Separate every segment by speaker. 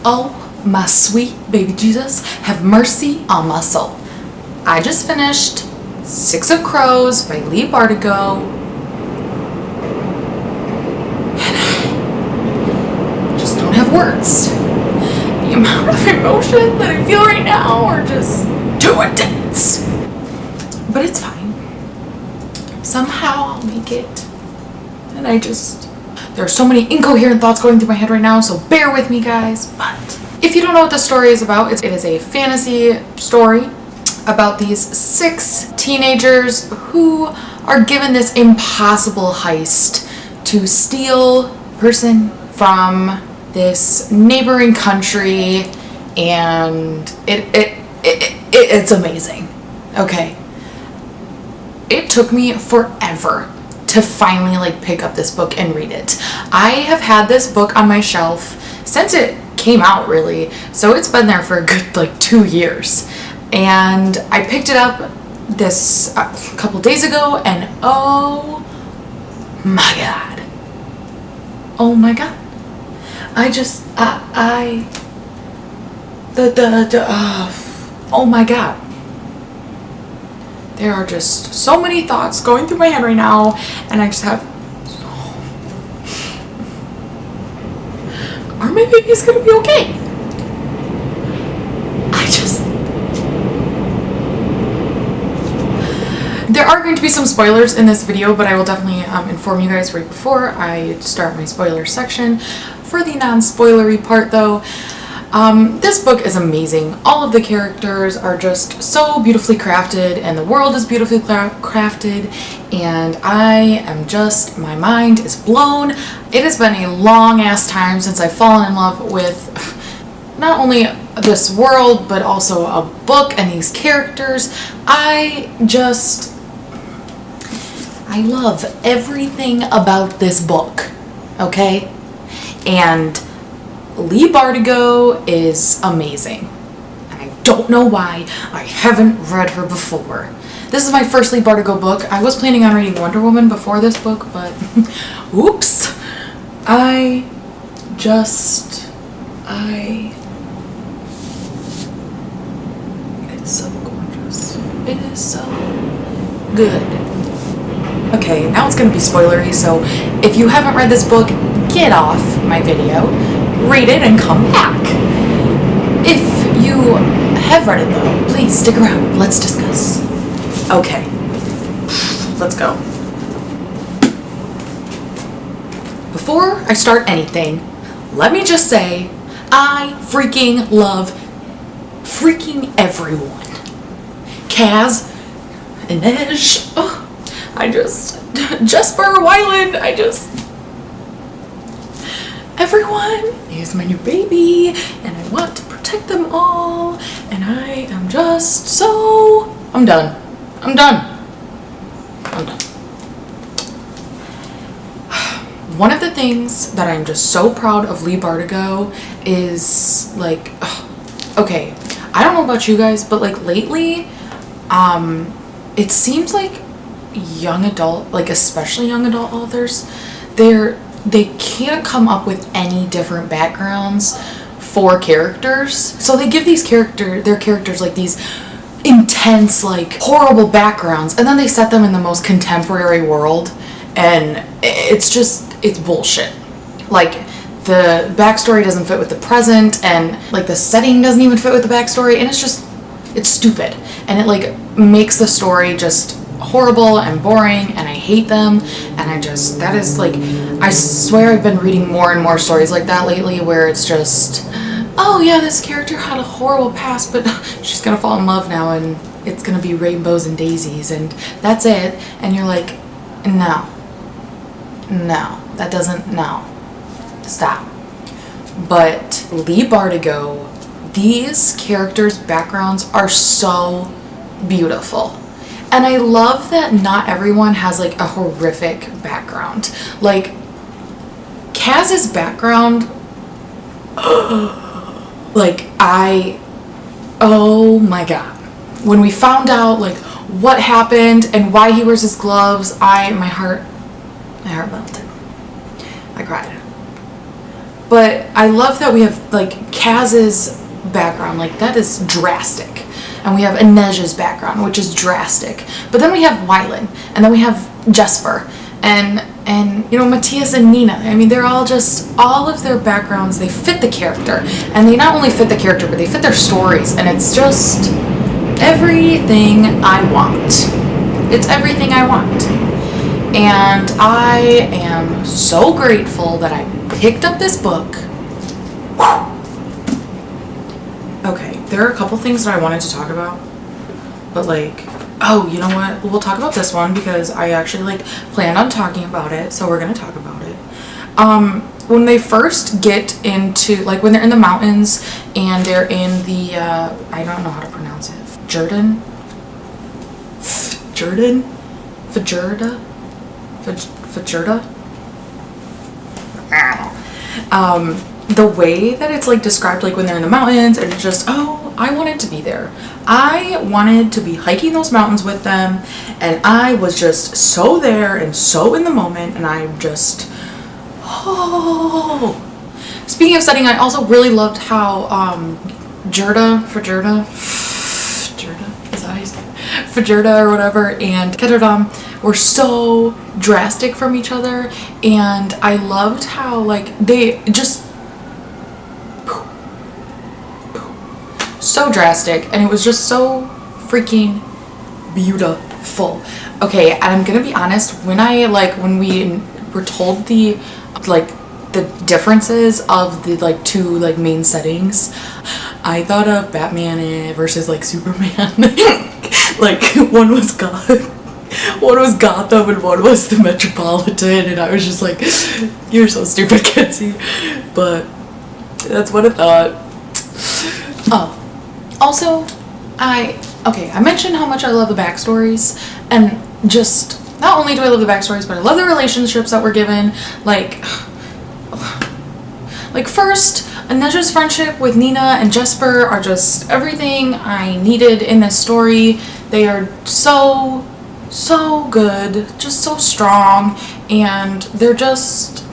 Speaker 1: Oh my sweet baby Jesus, have mercy on my soul. I just finished Six of Crows by Leigh Bardugo, and I just don't have words. The amount of emotion that I feel right now are just too intense. But it's fine. Somehow I'll make it. And there are so many incoherent thoughts going through my head right now, so bear with me, guys. But if you don't know what the story is about, it is a fantasy story about these 6 teenagers who are given this impossible heist to steal a person from this neighboring country, and it's amazing. Okay. It took me forever to finally pick up this book and read it. I have had this book on my shelf since it came out, really, so it's been there for a good 2 years. And I picked it up this a couple days ago, and oh my god, oh my god. There are just so many thoughts going through my head right now, and I just have, are my babies gonna be okay? There are going to be some spoilers in this video, but I will definitely inform you guys right before I start my spoiler section. For the non-spoilery part though, this book is amazing. All of the characters are just so beautifully crafted, and the world is beautifully crafted, and my mind is blown. It has been a long ass time since I've fallen in love with not only this world, but also a book and these characters. I love everything about this book, okay? And Leigh Bardugo is amazing. And I don't know why I haven't read her before. This is my first Leigh Bardugo book. I was planning on reading Wonder Woman before this book, but oops. It's so gorgeous. It is so good. Okay, now it's going to be spoilery, so if you haven't read this book, get off my video, read it, and come back. If you have read it though, please stick around. Let's discuss. Okay, let's go. Before I start anything, let me just say, I freaking love freaking everyone. Kaz, Inej, Jesper, Wyland, everyone is my new baby, and I want to protect them all, and I am just so, I'm done. One of the things that I'm just so proud of Leigh Bardugo is, okay, I don't know about you guys, but lately, it seems like young adult, especially young adult authors, they can't come up with any different backgrounds for characters. So they give their characters these intense, horrible backgrounds, and then they set them in the most contemporary world, and it's bullshit. The backstory doesn't fit with the present, and the setting doesn't even fit with the backstory, and it's stupid, and it makes the story just horrible and boring, and I hate them, and I swear I've been reading more and more stories like that lately, where it's just, oh yeah, this character had a horrible past, but she's gonna fall in love now, and it's gonna be rainbows and daisies, and that's it, and you're like, no, that doesn't, no, stop. But Leigh Bardugo, these characters' backgrounds are so beautiful. And I love that not everyone has a horrific background. Kaz's background, oh my god. When we found out what happened and why he wears his gloves, my heart melted. I cried. But I love that we have like Kaz's background, like that is drastic. And we have Inej's background, which is drastic. But then we have Wylan, and then we have Jesper, and you know, Matthias and Nina. I mean, they're all just, all of their backgrounds, they fit the character. And they not only fit the character, but they fit their stories. And it's just everything I want. It's everything I want. And I am so grateful that I picked up this book. Okay, there are a couple things that I wanted to talk about, but like, oh, you know what? We'll talk about this one because I actually like planned on talking about it, so we're gonna talk about it. When they first get into, like, when they're in the mountains and they're in the, I don't know how to pronounce it, Fjerdan? Fjerda? I don't know. The way that it's like described, like when they're in the mountains, and it's just, oh, I wanted to be there. I wanted to be hiking those mountains with them, and I was just so there and so in the moment, and I'm just, oh. Speaking of setting, I also really loved how Fjerda, or whatever, and Ketterdam were so drastic from each other, and I loved how like they just so drastic, and it was just so freaking beautiful. Okay, and I'm gonna be honest, when we were told the differences of the like two like main settings, I thought of Batman versus like Superman. Like one was Gotham and one was the Metropolitan, and I was just like, you're so stupid, Kenzie. But that's what I thought. Oh, also, I mentioned how much I love the backstories, and just, not only do I love the backstories, but I love the relationships that were given. Like first, Inej's friendship with Nina and Jesper are just everything I needed in this story. They are so good, just so strong, and they're just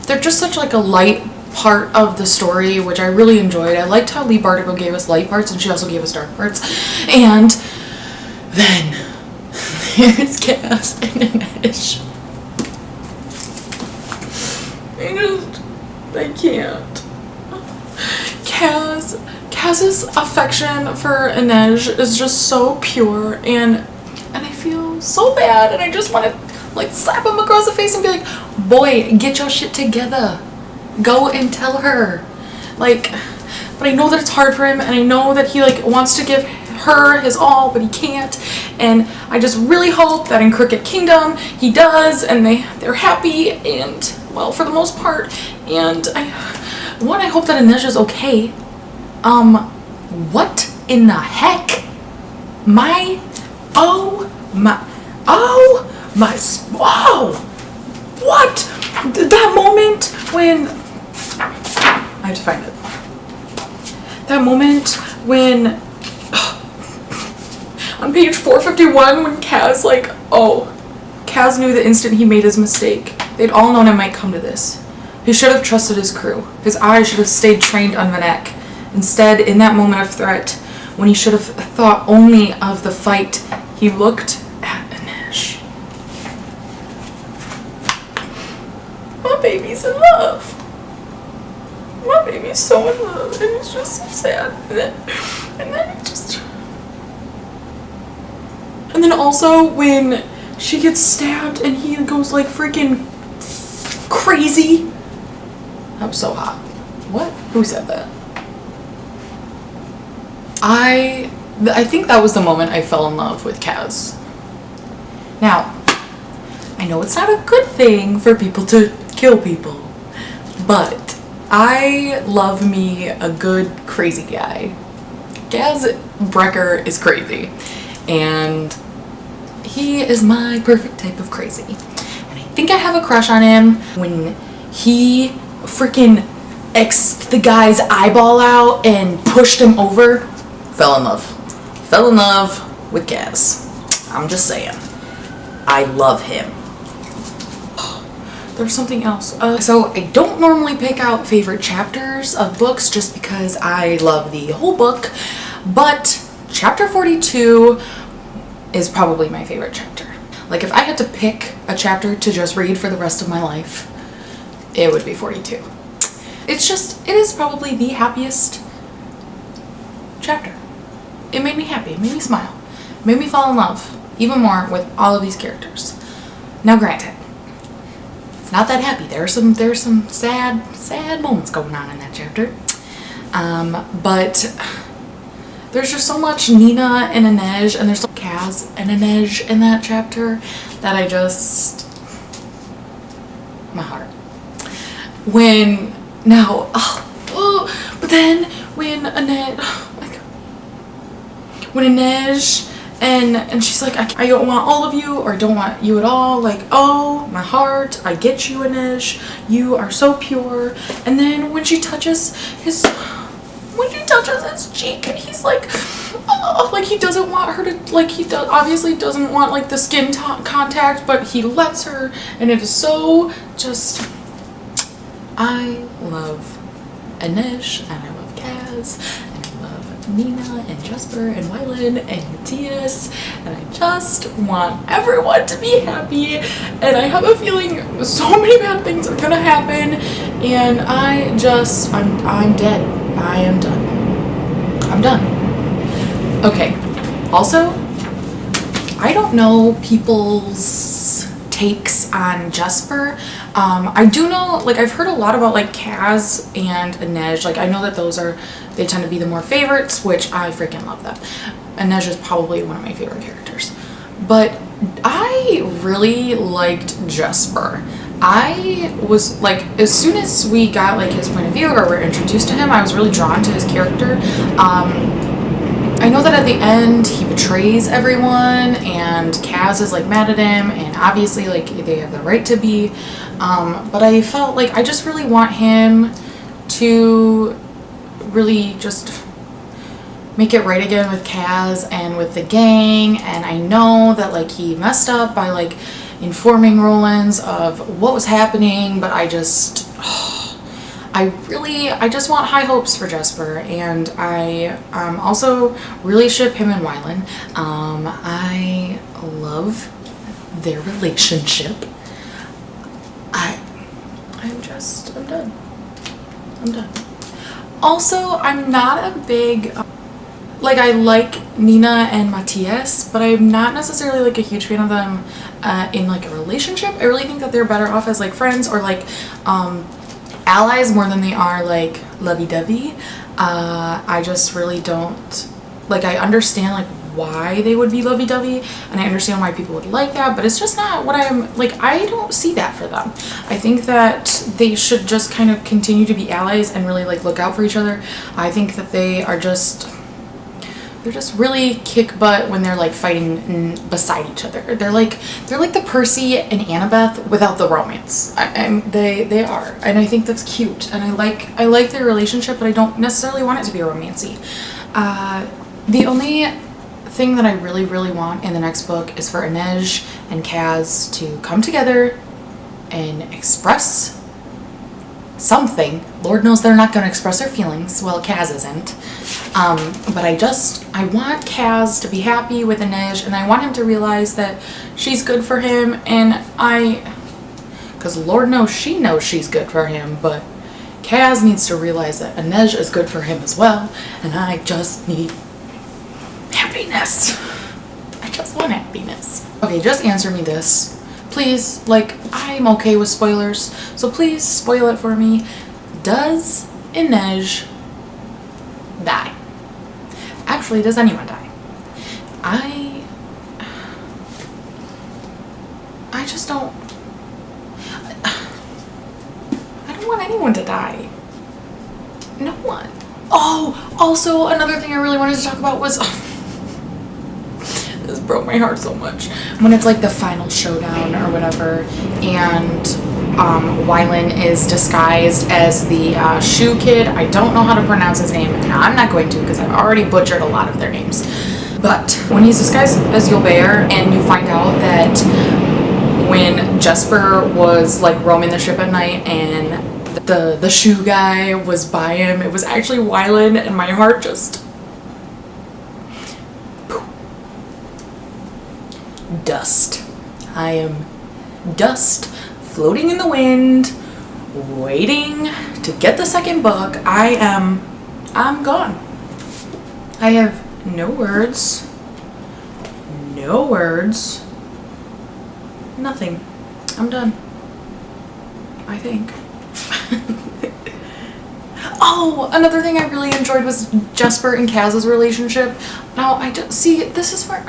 Speaker 1: such like a light part of the story, which I really enjoyed. I liked how Leigh Bardugo gave us light parts, and she also gave us dark parts. And then there's Kaz and Inej. I can't. Kaz's affection for Inej is just so pure, and I feel so bad, and I just want to like slap him across the face and be like, boy, get your shit together. Go and tell her. Like, but I know that it's hard for him, and I know that he like wants to give her his all, but he can't. And I just really hope that in Crooked Kingdom he does, and they're happy, and well, for the most part. And I hope that Inej is okay. What in the heck? Whoa! What? That moment when, I have to find it. That moment when, on page 451, when Kaz Kaz knew the instant he made his mistake. They'd all known it might come to this. He should have trusted his crew. His eyes should have stayed trained on Vanek. Instead, in that moment of threat, when he should have thought only of the fight, he looked at Inej. My baby's in love. My baby's so in love, and it's just so sad. And then also when she gets stabbed and he goes like freaking crazy. That was so hot. What? Who said that? I think that was the moment I fell in love with Kaz. Now, I know it's not a good thing for people to kill people, but I love me a good crazy guy. Kaz Brecker is crazy, and he is my perfect type of crazy. And I think I have a crush on him when he freaking X'd the guy's eyeball out and pushed him over. Fell in love with Kaz. I'm just saying, I love him. there's something else. So I don't normally pick out favorite chapters of books just because I love the whole book, but chapter 42 is probably my favorite chapter. Like if I had to pick a chapter to just read for the rest of my life, it would be 42. It is probably the happiest chapter. It made me happy, it made me smile, it made me fall in love even more with all of these characters. Now granted, it's not that happy. There's some sad moments going on in that chapter. But there's just so much Nina and Inej, and there's so Kaz and Inej in that chapter that my heart. But then when Inej and she's like, I don't want all of you, or I don't want you at all, like, oh, my heart, I get you, Inej, you are so pure. And then when she touches his cheek, and he's like, oh, like he doesn't want her to, like obviously doesn't want like the skin contact, but he lets her, and it is so just, I love Inej, and I love Kaz, and I love Nina and Jesper and Wylan and Matthias, and I just want everyone to be happy. And I have a feeling so many bad things are gonna happen, and I'm dead. I am done. I'm done. Okay, also, I don't know people's takes on Jesper. I do know, like, I've heard a lot about like Kaz and Inej. Like, I know that they tend to be the more favorites, which I freaking love them. Inej is probably one of my favorite characters. But I really liked Jesper. I was like, as soon as we got like his point of view or were introduced to him, I was really drawn to his character. I know that at the end he betrays everyone, and Kaz is like mad at him, and obviously like they have the right to be, but I felt like I just really want him to really just make it right again with Kaz and with the gang. And I know that like he messed up by like informing Rollins of what was happening, but I just want high hopes for Jesper, and I also really ship him and Wylan. I love their relationship. I'm done. I'm done. Also, I'm not a big, like, I like Nina and Matthias, but I'm not necessarily like a huge fan of them in like a relationship. I really think that they're better off as like friends or like allies more than they are like lovey-dovey. I just really don't, like, I understand like why they would be lovey-dovey, and I understand why people would like that, but it's just not what I'm like. I don't see that for them. I think that they should just kind of continue to be allies and really like look out for each other. I think that they're just really kick butt when they're like fighting beside each other. They're like the Percy and Annabeth without the romance. They are, and I think that's cute, and I like their relationship, but I don't necessarily want it to be romancy. The only thing that I really want in the next book is for Inej and Kaz to come together and express something. Lord knows they're not going to express their feelings. Well, Kaz isn't. But I want Kaz to be happy with Inej, and I want him to realize that she's good for him, and because Lord knows she's good for him, but Kaz needs to realize that Inej is good for him as well, and I just need happiness. I just want happiness. Okay, just answer me this. Please, like, I'm okay with spoilers, so please spoil it for me. Does Inej die? Actually, does anyone die? I just don't. I don't want anyone to die. No one. Oh, also another thing I really wanted to talk about was. This broke my heart so much. When it's like the final showdown or whatever, and Wylan is disguised as the shoe kid. I don't know how to pronounce his name, and I'm not going to because I've already butchered a lot of their names. But when he's disguised as Yolbert, and you find out that when Jesper was like roaming the ship at night and the shoe guy was by him. It was actually Wylan, and my heart just dust. I am dust floating in the wind, waiting to get the second book. I'm gone. I have no words. No words. Nothing. I'm done. I think. Oh, another thing I really enjoyed was Jesper and Kaz's relationship. Now, I just see, this is where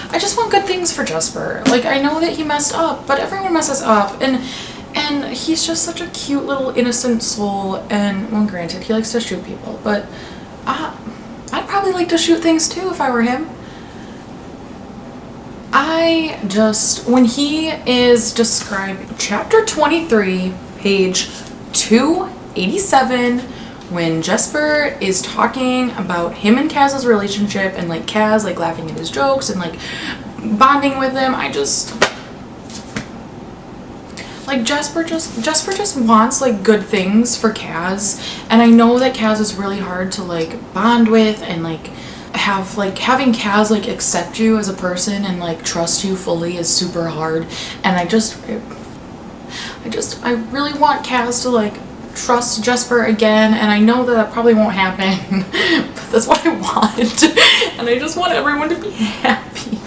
Speaker 1: I just want good things for Jesper. Like, I know that he messed up, but everyone messes up, and he's just such a cute little innocent soul. And well, granted, he likes to shoot people, but I'd probably like to shoot things too if I were him. When he is describing chapter 23, page 287, when Jesper is talking about him and Kaz's relationship, and like Kaz like laughing at his jokes and like bonding with him, like Jesper just wants like good things for Kaz, and I know that Kaz is really hard to like bond with, and like having Kaz like accept you as a person and like trust you fully is super hard. And I really want Kaz to like trust Jesper again, and I know that probably won't happen, but that's what I want, and I just want everyone to be happy.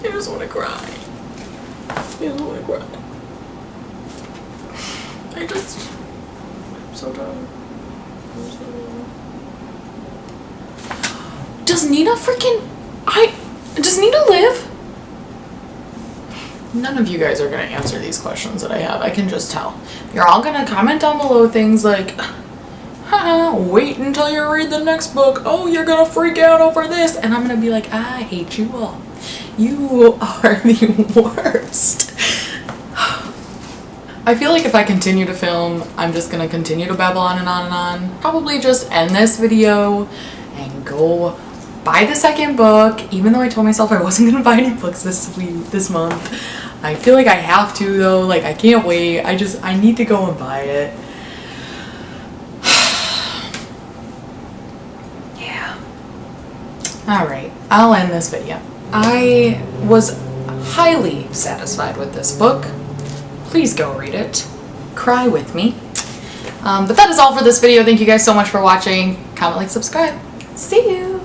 Speaker 1: I just want to cry. I just want to cry. I'm so done. Does Nina does Nina live? None of you guys are gonna answer these questions that I have. I can just tell. You're all gonna comment down below things like, haha, wait until you read the next book. Oh, you're gonna freak out over this. And I'm gonna be like, I hate you all. You are the worst. I feel like if I continue to film, I'm just gonna continue to babble on and on and on. Probably just end this video and go buy the second book, even though I told myself I wasn't gonna buy any books this month. I feel like I have to though. Like, I can't wait. I need to go and buy it. Yeah. Alright, I'll end this video. I was highly satisfied with this book. Please go read it. Cry with me. But that is all for this video. Thank you guys so much for watching. Comment, like, subscribe. See you!